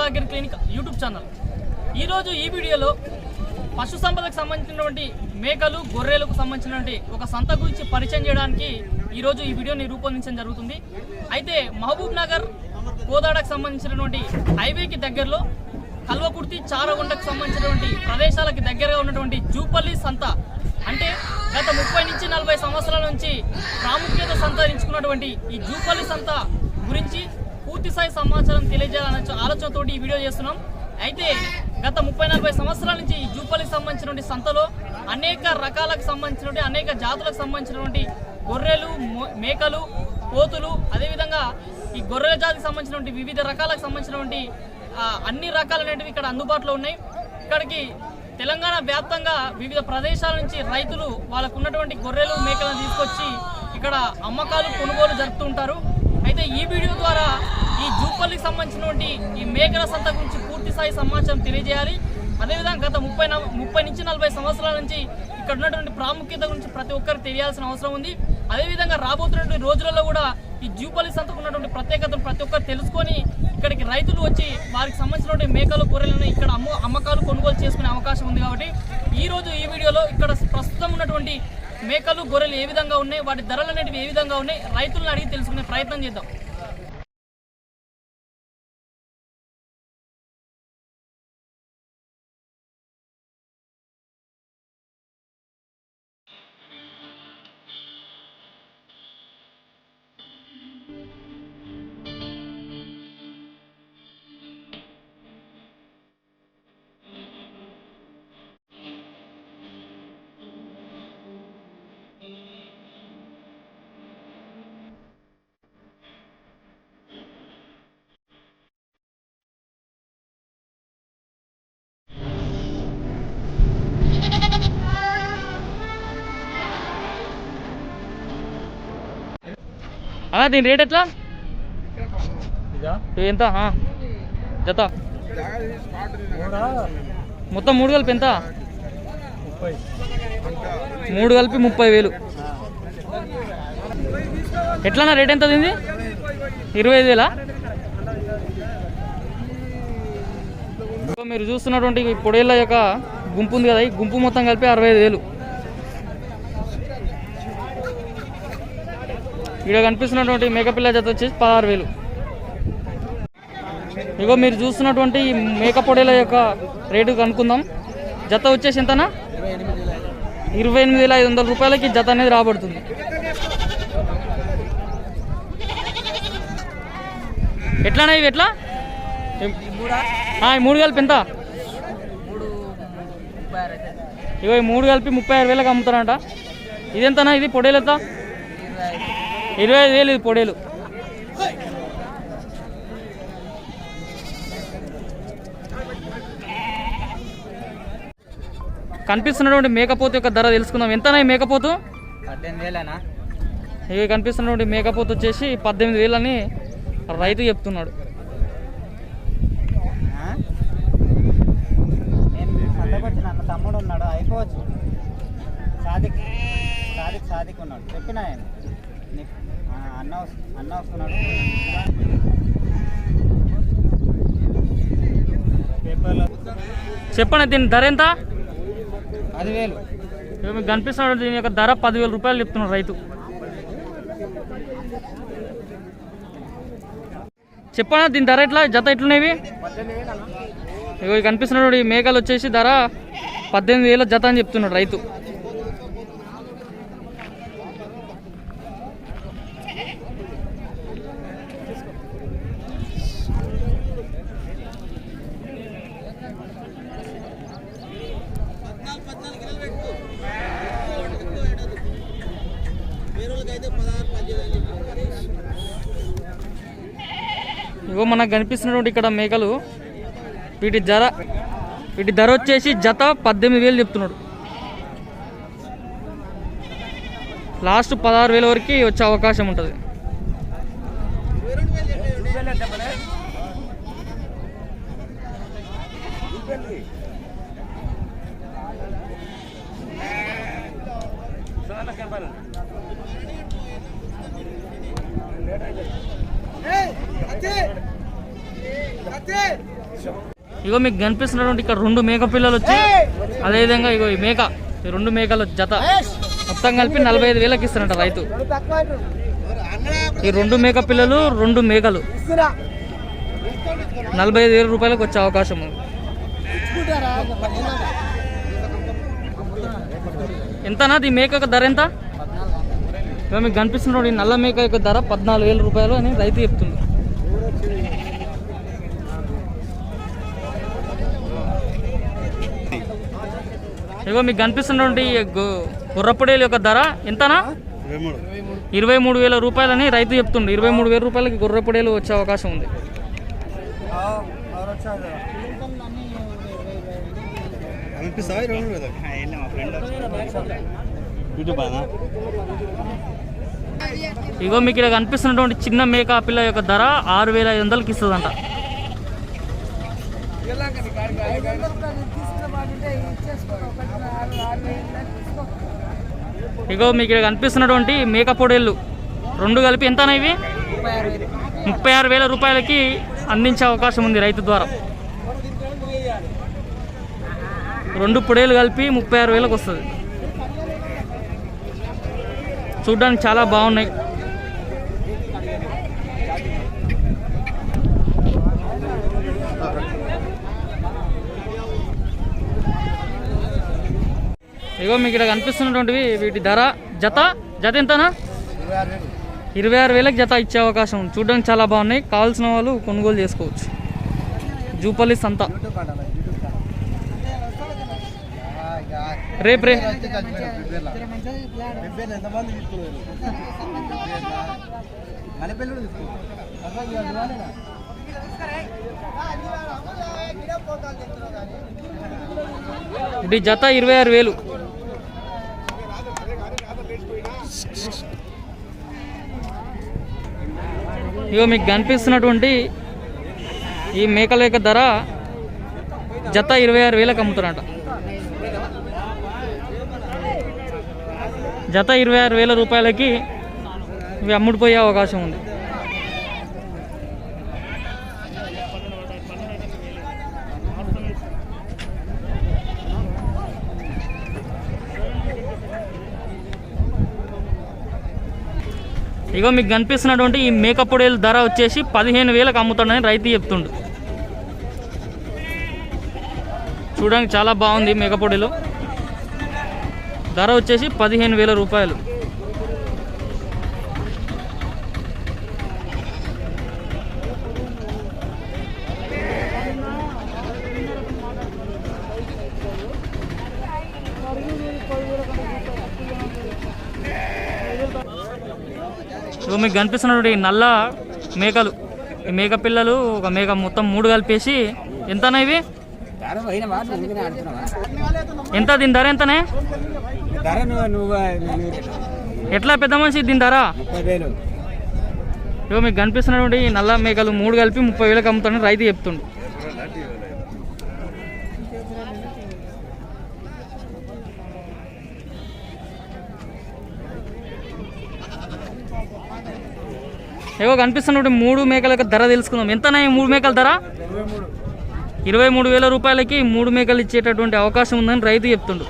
Yadagiri clinic YouTube channel. ఈరోజు ఈ వీడియోలో పశు సంపదకు సంబంధించినటువంటి మేకలు గొర్రెలకు సంబంధించినటువంటి ఒక సంత గురించి పరిచయం చేయడానికి ఈరోజు ఈ వీడియోని రూపొందించడం జరుగుతుంది. అయితే మహబూబ్ నగర్ కోదాడకు సంబంధించినటువంటి హైవేకి దగ్గరలో కల్వకుర్తి చారగుంటకు సంబంధించినటువంటి ప్రదేశాలకు దగ్గరగా ఉన్నటువంటి జూపల్లి సంత, అంటే గత 30 నుంచి 40 సంవత్సరాల నుంచి ప్రాముఖ్యత సంతరించుకున్నటువంటి ఈ జూపల్లి సంత గురించి పూర్తిస్థాయి సమాచారం తెలియజేయాలనే ఆలోచనతో ఈ వీడియో చేస్తున్నాం. అయితే గత 30-40 సంవత్సరాల నుంచి ఈ జూపల్లికి సంబంధించినటువంటి సంతలో అనేక రకాలకు సంబంధించినటువంటి అనేక జాతులకు సంబంధించినటువంటి గొర్రెలు, మేకలు, పోతులు, అదేవిధంగా ఈ గొర్రెల జాతికి సంబంధించినటువంటి వివిధ రకాలకు సంబంధించినటువంటి అన్ని రకాలనేటివి ఇక్కడ అందుబాటులో ఉన్నాయి. ఇక్కడికి తెలంగాణ వ్యాప్తంగా వివిధ ప్రదేశాల నుంచి రైతులు వాళ్ళకు ఉన్నటువంటి గొర్రెలు, మేకలను తీసుకొచ్చి ఇక్కడ అమ్మకాలు, కొనుగోలు జరుపుతుంటారు. అయితే ఈ వీడియో ద్వారా ఈ జూపల్లికి సంబంధించినటువంటి ఈ మేకల సంత గురించి పూర్తి స్థాయి సమాచారం తెలియజేయాలి. అదేవిధంగా గత 30 నుంచి 40 సంవత్సరాల నుంచి ఇక్కడ ఉన్నటువంటి ప్రాముఖ్యత గురించి ప్రతి ఒక్కరికి తెలియాల్సిన అవసరం ఉంది. అదేవిధంగా రాబోతున్నటువంటి రోజులలో కూడా ఈ జూపల్లి సంతకు ఉన్నటువంటి ప్రత్యేకతను ప్రతి ఒక్కరు తెలుసుకొని ఇక్కడికి రైతులు వచ్చి వారికి సంబంధించినటువంటి మేకలు, గొర్రెలను ఇక్కడ అమ్మకాలు, కొనుగోలు చేసుకునే అవకాశం ఉంది. కాబట్టి ఈరోజు ఈ వీడియోలో ఇక్కడ ప్రస్తుతం ఉన్నటువంటి మేకలు, గొర్రెలు ఏ విధంగా ఉన్నాయి, వాటి ధరలు అనేటివి ఏ విధంగా ఉన్నాయి, రైతులను అడిగి తెలుసుకునే ప్రయత్నం చేద్దాం. దీని రేట్ ఎట్లా? ఎంత జత? మొత్తం 3 కలిపి ఎంత? 3 కలిపి 30,000. ఎట్లన్నా రేట్ ఎంత దీనిది? 25,000. మీరు చూస్తున్నటువంటి పొడేళ్ళ యొక్క గుంపు ఉంది కదా, ఈ గుంపు మొత్తం కలిపి 65,000. ఇక్కడ కనిపిస్తున్నటువంటి మేకపిల్ల జత వచ్చేసి 16,000. ఇగో మీరు చూస్తున్నటువంటి ఈ మేక పొడేల యొక్క రేటు కనుక్కుందాం. జత వచ్చేసి ఎంతనా? 28,500 రూపాయలకి జత అనేది రాబడుతుంది. ఎట్లానా ఇవి? ఎట్లా? 3 కలిపి ఎంత? ఇగో 3 కలిపి 36,000కి అమ్ముతారంట. ఇదెంతనా? ఇది పొడేలు ఎంత? 25,000 ఇది పొడేలు. కనిపిస్తున్నటువంటి మేకపోతు యొక్క ధర తెలుసుకుందాం. ఎంతనా ఈ మేకపోతు? 18,000. ఇవి కనిపిస్తున్నటువంటి మేకపోతు వచ్చేసి 18,000 అని రైతు చెప్తున్నాడు. తమ్ముడు ఉన్నాడు, అయిపోవచ్చు. సాదిక్ ఉన్నాడు, చెప్పిన ఆయన అన్న వస్తున్నాడు. చెప్పండి, దీని ధర ఎంత? 10,000. మీకు కనిపిస్తున్నాడు దీని యొక్క ధర 10,000 రూపాయలు చెప్తున్నాడు రైతు. చెప్పండి దీని ధర ఎట్లా? జత ఎట్లున్నాయి? ఇవి కనిపిస్తున్నాడు ఈ మేకలు వచ్చేసి ధర 18,000 జత అని చెప్తున్నాడు రైతు. ఇగో మనకు కనిపిస్తున్నటువంటి ఇక్కడ మేకలు, వీటి ధర వచ్చేసి జత 18,000 చెప్తున్నాడు. లాస్ట్ 16,000 వరకు వచ్చే అవకాశం ఉంటుంది. ఇగో మీకు కనిపిస్తున్నటువంటి ఇక్కడ 2 మేక పిల్లలు వచ్చి అదేవిధంగా ఇగో ఈ మేక, ఈ 2 మేకల జత మొత్తం కలిపి 45,000కి ఇస్తారంట రైతు. ఈ 2 మేక పిల్లలు 2 మేకలు 45,000 రూపాయలకు వచ్చే అవకాశం ఉంది. ఎంతనా ఈ మేక యొక్క ధర ఎంత? ఇక మీకు కనిపిస్తున్న నల్ల మేక యొక్క ధర 14,000 రూపాయలు అని రైతు చెప్తుంది. ఇగో మీకు కనిపిస్తున్నటువంటి గుర్రపొడేలు యొక్క ధర ఎంతనా? 23,000 రూపాయలని రైతు చెప్తుండే. 23,000 రూపాయలకి గుర్రపొడేలు వచ్చే అవకాశం ఉంది. ఇగో మీకు ఇక్కడ కనిపిస్తున్నటువంటి చిన్న మేక పిల్ల యొక్క ధర 6,500కి ఇస్తుందంట. ఇగో మీకు ఇక్కడ కనిపిస్తున్నటువంటి మేక పొడేళ్ళు 2 కలిపి ఎంతనా? ఇవి 36,000 రూపాయలకి అందించే అవకాశం ఉంది రైతు ద్వారా. 2 పొడేలు కలిపి 36,000కి వస్తుంది. చూడ్డానికి చాలా బాగున్నాయి. ఇగో మీకు ఇక్కడ కనిపిస్తున్నటువంటివి వీటి ధర జత ఎంతనా? 26,000కి జత ఇచ్చే అవకాశం ఉంది. చూడడానికి చాలా బాగున్నాయి. కావాల్సిన వాళ్ళు కొనుగోలు చేసుకోవచ్చు. జూపల్లి సంత రేపు ఇది జత 26,000. ఇగో మీకు కనిపిస్తున్నటువంటి ఈ మేకల యొక్క ధర జత 26,000కి అమ్ముతారంట. జత 26,000 రూపాయలకి ఇవి అమ్ముడుపోయే అవకాశం ఉంది. ఇగో మీకు కనిపిస్తున్నటువంటి ఈ మేక పొడేల ధర వచ్చేసి 15,000కి అమ్ముతాడని రైతు చెప్తుండు. చూడడానికి చాలా బాగుంది. మేక పొడేలు ధర వచ్చేసి 15,000 రూపాయలు. ఇగో మీకు కనిపిస్తున్నటువంటి నల్ల మేకలు, ఈ మేక పిల్లలు ఒక మేక మొత్తం 3 కలిపేసి ఎంతనా? ఇవి ఎంత? దీని ధర ఎంతనే? ఎట్లా పెద్ద మనిషి దీని ధర? ఇగో మీకు కనిపిస్తున్నటువంటి నల్ల మేకలు 3 కలిపి 30,000కి అమ్ముతాడని రైతు చెప్తుండు. ఏవో కనిపిస్తున్నటువంటి 3 మేకల యొక్క ధర తెలుసుకుందాం. ఎంతనా ఈ 3 మేకల ధర? 23,000 రూపాయలకి 3 మేకలు ఇచ్చేటటువంటి అవకాశం ఉందని రైతు చెప్తుండు.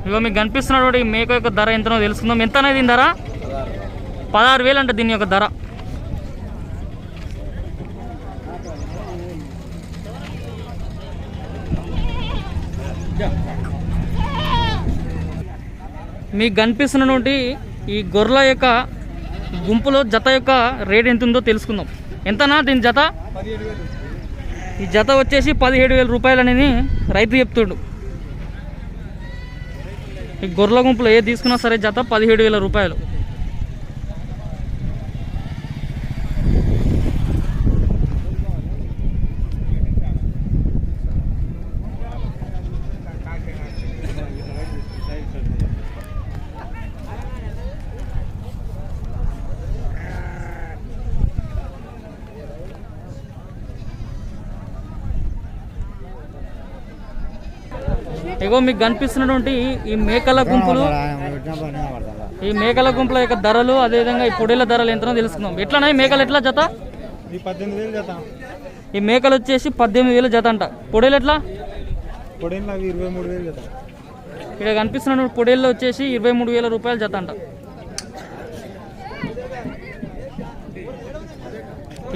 ఇగో మీకు కనిపిస్తున్నటువంటి మేక యొక్క ధర ఎంతనో తెలుసుకుందాం. ఎంతనే దీని ధర? 16,000 అంట దీని యొక్క ధర. మీకు కనిపిస్తున్నటువంటి ఈ గొర్రెల యొక్క గుంపులో జత యొక్క రేట్ ఎంత ఉందో తెలుసుకుందాం. ఎంతనా దీని జత? ఈ జత వచ్చేసి 17,000 రూపాయలు అనేది రైతు చెప్తుండు. ఈ గొర్రెల గుంపులో ఏది తీసుకున్నా సరే జత 17,000 రూపాయలు. ఇగో మీకు కనిపిస్తున్నటువంటి ఈ మేకల గుంపులు, ఈ మేకల గుంపుల యొక్క ధరలు, అదేవిధంగా ఈ పొడేల ధరలు ఎంతనో తెలుసుకుందాం. ఎట్లా మేకలు ఎట్లా జత? ఈ 18,000 జత. ఈ మేకలు వచ్చేసి 18,000 జత అంట. పొడేలు ఎట్లా? పొడేలు అవి 23,000 జత. ఇక్కడ కనిపిస్తున్న పొడేళ్ళు వచ్చేసి 23,000 రూపాయలు జత అంట.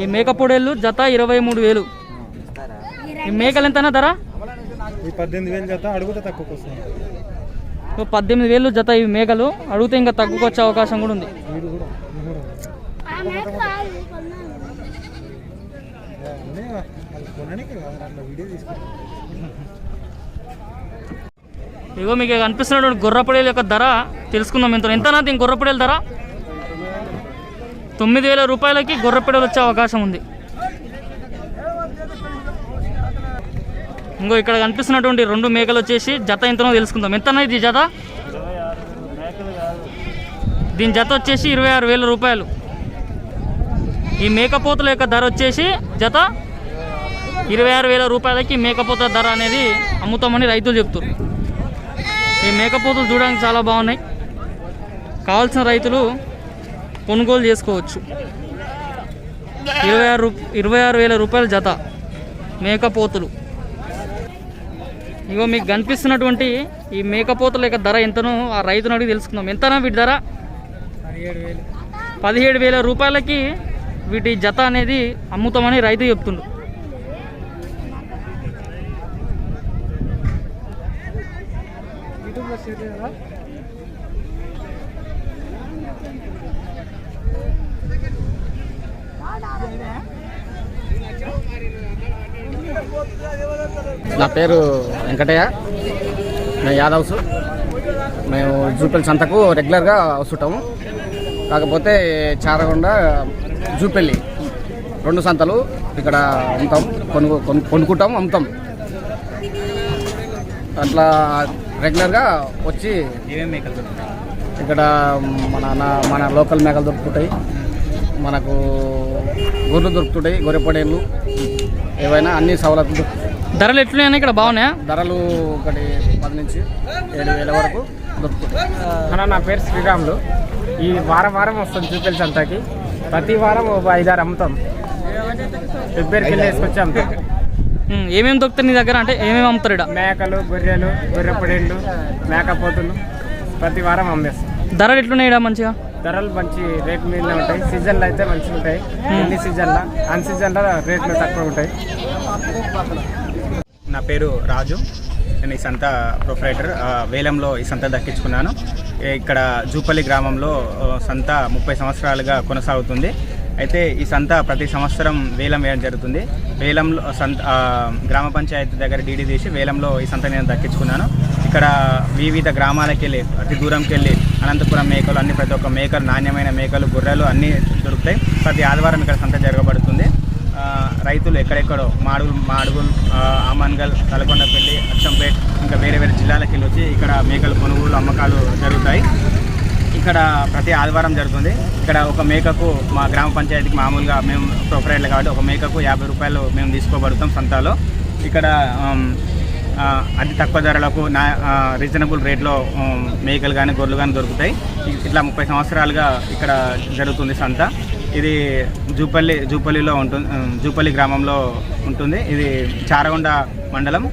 ఈ మేక పొడేళ్ళు జత 23,000. ఈ మేకలు ఎంతనా ధర? ఈ 18,000 జత. అడుగుతే తక్కువకి వస్తుంది. 18,000 జత ఈ మేకలు. అడిగితే ఇంకా తక్కువకి వచ్చే అవకాశం కూడా ఉంది. ఇగో మీకు కనిపిస్తున్నటువంటి గుర్రపొడేల యొక్క ధర తెలుసుకుందాం. ఎంతనా దీని గుర్రపొడేల ధర? 9,000 రూపాయలకి గుర్రపొడేలు వచ్చే అవకాశం ఉంది. ఇంకో ఇక్కడ కనిపిస్తున్నటువంటి 2 మేకలు వచ్చేసి జత ఎంతనో తెలుసుకుందాం. ఎంతనా ఇది జత? దీని జత వచ్చేసి 26,000 రూపాయలు. ఈ మేకపోతుల యొక్క ధర వచ్చేసి జత 26,000 రూపాయలకి మేకపోతుల ధర అనేది అమ్ముతామని రైతులు చెప్తారు. ఈ మేకపోతులు చూడడానికి చాలా బాగున్నాయి. కావాల్సిన రైతులు కొనుగోలు చేసుకోవచ్చు. 26,000 రూపాయల జత మేకపోతులు. ఇగో మీకు కనిపిస్తున్నటువంటి ఈ మేకపోతుల యొక్క ధర ఎంతనో ఆ రైతును అడిగి తెలుసుకుందాం. ఎంతనా వీటి ధర? 17,000 రూపాయలకి వీటి జత అనేది అమ్ముతామని రైతు చెప్తుండు. నా పేరు వెంకటయ్య, మేము యాదవ్స్. మేము జూపల్లి సంతకు రెగ్యులర్గా వస్తుంటాము. కాకపోతే చారగొండ, జూపల్లి 2 సంతలు ఇక్కడ అమ్ముతాం, కొనుక్కుంటాం, అమ్ముతాం. అట్లా రెగ్యులర్గా వచ్చి ఇక్కడ మన లోకల్ మేకలు దొరుకుతుంటాయి, మనకు గొర్రెలు దొరుకుతుంటాయి, గొర్రె పొడేళ్ళు ఏవైనా అన్ని సవలతులు. ధరలు ఎట్లున్నాయని ఇక్కడ బాగున్నాయా? ధరలు ఒకటి 10 నుంచి 7,000 వరకు దొరుకుతుంది. నా పేరు శ్రీరాములు. ఈ వారం వస్తుంది జూపల్లి సంతకి. ప్రతి వారం 5-6 అమ్ముతాం. ఫిబ్రవరికి వెళ్ళి వేసుకొచ్చి అమ్ముతాం. ఏమేమి దొరుకుతాయి నీ దగ్గర? అంటే ఏమేమి అమ్ముతారు ఇక్కడ? మేకలు, గొర్రెలు, గొర్రె పొడేళ్ళు, మేకపోతులు ప్రతి వారం అమ్మేస్తాం. ధరలు ఎట్లున్నాయి ఇక్కడ? మంచిగా ధరలు మంచి రేట్ మీద ఉంటాయి. సీజన్లో అయితే మంచిగా ఉంటాయి. ఎన్ని సీజన్లో, అన్ సీజన్లో రేట్లు తక్కువ ఉంటాయి. నా పేరు రాజు. నేను ఈ సంత ప్రొపరేటర్. వేలంలో ఈ సంత దక్కించుకున్నాను. ఇక్కడ జూపల్లి గ్రామంలో సంత 30 సంవత్సరాలుగా కొనసాగుతుంది. అయితే ఈ సంత ప్రతి సంవత్సరం వేలం వేయడం జరుగుతుంది. వేలంలో గ్రామ పంచాయతీ దగ్గర డీడీ తీసి వేలంలో ఈ సంత నేను దక్కించుకున్నాను. ఇక్కడ వివిధ గ్రామాలకు వెళ్ళి, అతి దూరంకి వెళ్ళి అనంతపురం మేకలు, అన్ని ప్రతి ఒక్క మేకలు, నాణ్యమైన మేకలు, గొర్రెలు అన్నీ దొరుకుతాయి. ప్రతి ఆదివారం ఇక్కడ సంత జరగబడుతుంది. రైతులు ఎక్కడెక్కడో మాడుగుల్, ఆమన్గల్, తలకొండపల్లి, అచ్చంపేట్, ఇంకా వేరే జిల్లాలకు వెళ్ళి వచ్చి ఇక్కడ మేకలు కొనుగోలు, అమ్మకాలు జరుగుతాయి. ఇక్కడ ప్రతి ఆదివారం జరుగుతుంది. ఇక్కడ ఒక మేకకు మా గ్రామ పంచాయతీకి మామూలుగా మేము ప్రొపరేటర్లు కాబట్టి ఒక మేకకు 50 రూపాయలు మేము తీసుకోబడుతాం సంతాలో. ఇక్కడ అతి తక్కువ ధరలకు రీజనబుల్ రేట్లో మేకలు కానీ గొర్రెలు కానీ దొరుకుతాయి. ఇట్లా 30 సంవత్సరాలుగా ఇక్కడ జరుగుతుంది సంత. ఇది జూపల్లిలో ఉంటుంది, జూపల్లి గ్రామంలో ఉంటుంది. ఇది చారగొండ మండలం.